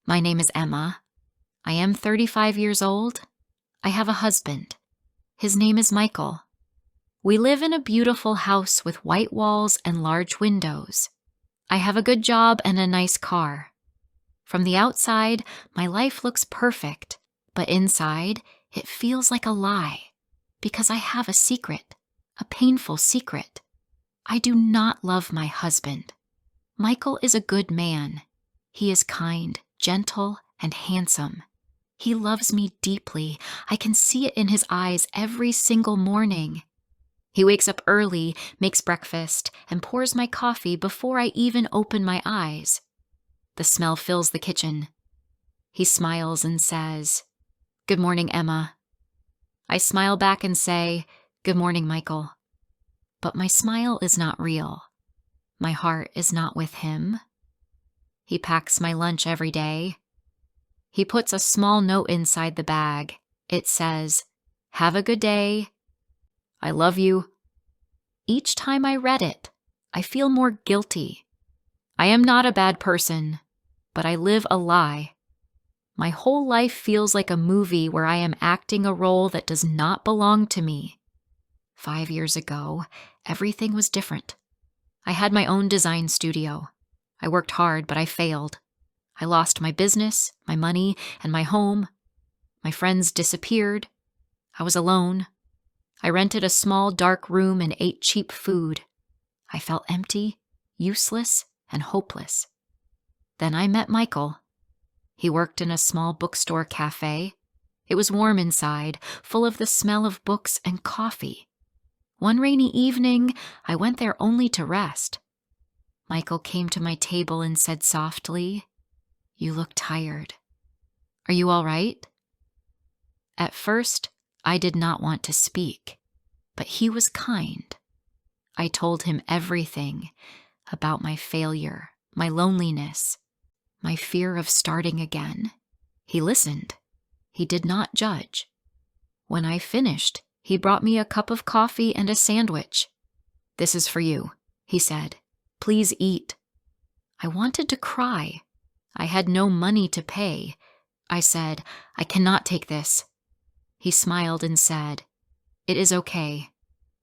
My name is Emma. I am 35 years old. I have a husband. His name is Michael. We live in a beautiful house with white walls and large windows. I have a good job and a nice car. From the outside, my life looks perfect, but inside, it feels like a lie, because I have a secret, a painful secret. I do not love my husband. Michael is a good man. He is kind, gentle, and handsome. He loves me deeply. I can see it in his eyes every single morning. He wakes up early, makes breakfast, and pours my coffee before I even open my eyes. The smell fills the kitchen. He smiles and says, "Good morning, Emma." I smile back and say, "Good morning, Michael." But my smile is not real. My heart is not with him. He packs my lunch every day. He puts a small note inside the bag. It says, "Have a good day. I love you." Each time I read it, I feel more guilty. I am not a bad person, but I live a lie. My whole life feels like a movie where I am acting a role that does not belong to me. 5 years ago, everything was different. I had my own design studio. I worked hard, but I failed. I lost my business, my money, and my home. My friends disappeared. I was alone. I rented a small, dark room and ate cheap food. I felt empty, useless, and hopeless. Then I met Michael. He worked in a small bookstore cafe. It was warm inside, full of the smell of books and coffee. One rainy evening, I went there only to rest. Michael came to my table and said softly, "You look tired. Are you all right?" At first, I did not want to speak, but he was kind. I told him everything about my failure, my loneliness, my fear of starting again. He listened. He did not judge. When I finished, he brought me a cup of coffee and a sandwich. "This is for you," he said. "Please eat." I wanted to cry. I had no money to pay. I said, "I cannot take this." He smiled and said, "It is okay.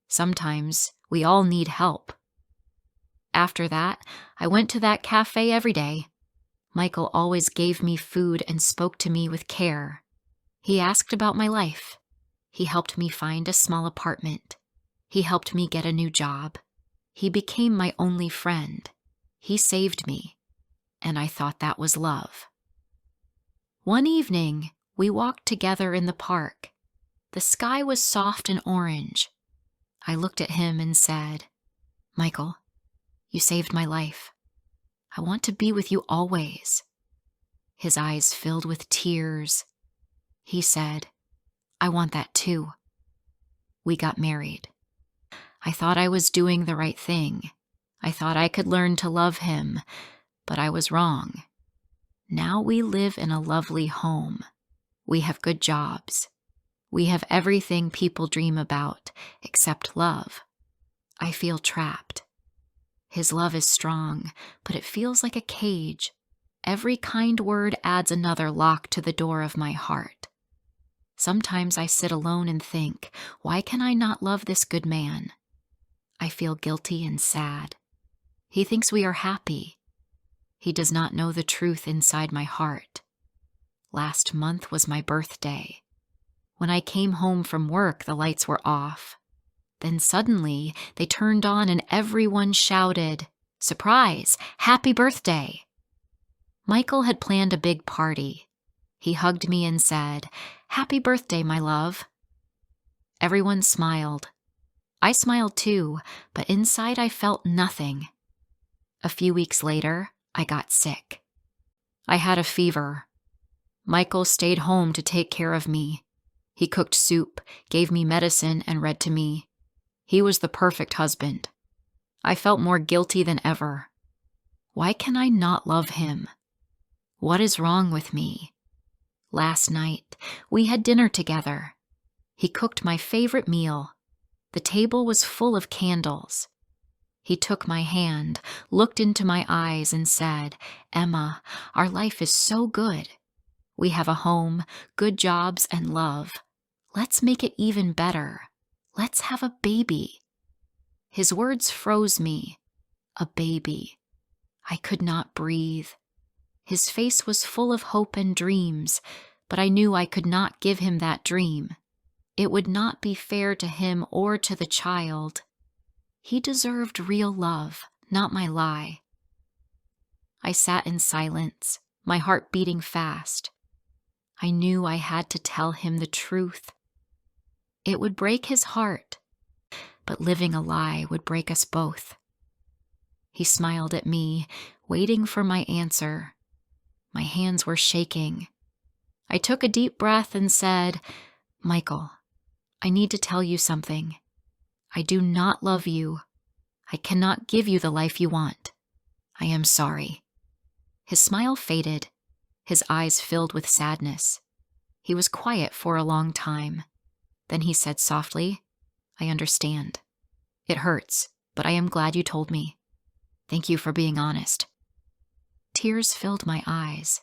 Sometimes we all need help." After that, I went to that cafe every day. Michael always gave me food and spoke to me with care. He asked about my life. He helped me find a small apartment. He helped me get a new job. He became my only friend. He saved me, and I thought that was love. One evening, we walked together in the park. The sky was soft and orange. I looked at him and said, "Michael, you saved my life. I want to be with you always." His eyes filled with tears. He said, "I want that too." We got married. I thought I was doing the right thing. I thought I could learn to love him, but I was wrong. Now we live in a lovely home. We have good jobs. We have everything people dream about, except love. I feel trapped. His love is strong, but it feels like a cage. Every kind word adds another lock to the door of my heart. Sometimes I sit alone and think, why can I not love this good man? I feel guilty and sad. He thinks we are happy. He does not know the truth inside my heart. Last month was my birthday. When I came home from work, the lights were off. Then suddenly, they turned on and everyone shouted, "Surprise! Happy birthday!" Michael had planned a big party. He hugged me and said, "Happy birthday, my love." Everyone smiled. I smiled too, but inside I felt nothing. A few weeks later, I got sick. I had a fever. Michael stayed home to take care of me. He cooked soup, gave me medicine, and read to me. He was the perfect husband. I felt more guilty than ever. Why can I not love him? What is wrong with me? Last night, we had dinner together. He cooked my favorite meal. The table was full of candles. He took my hand, looked into my eyes, and said, "Emma, our life is so good. We have a home, good jobs, and love. Let's make it even better. Let's have a baby." His words froze me. A baby. I could not breathe. His face was full of hope and dreams, but I knew I could not give him that dream. It would not be fair to him or to the child. He deserved real love, not my lie. I sat in silence, my heart beating fast. I knew I had to tell him the truth. It would break his heart, but living a lie would break us both. He smiled at me, waiting for my answer. My hands were shaking. I took a deep breath and said, "Michael, I need to tell you something. I do not love you. I cannot give you the life you want. I am sorry." His smile faded. His eyes filled with sadness. He was quiet for a long time. Then he said softly, "I understand. It hurts, but I am glad you told me. Thank you for being honest." Tears filled my eyes.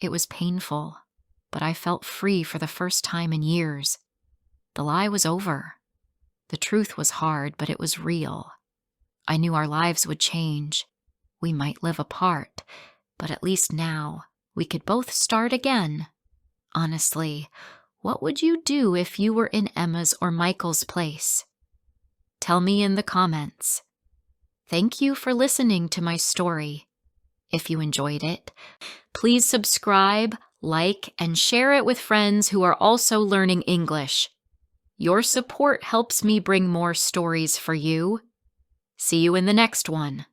It was painful, but I felt free for the first time in years. The lie was over. The truth was hard, but it was real. I knew our lives would change. We might live apart, but at least now we could both start again. Honestly, what would you do if you were in Emma's or Michael's place? Tell me in the comments. Thank you for listening to my story. If you enjoyed it, please subscribe, like, and share it with friends who are also learning English. Your support helps me bring more stories for you. See you in the next one.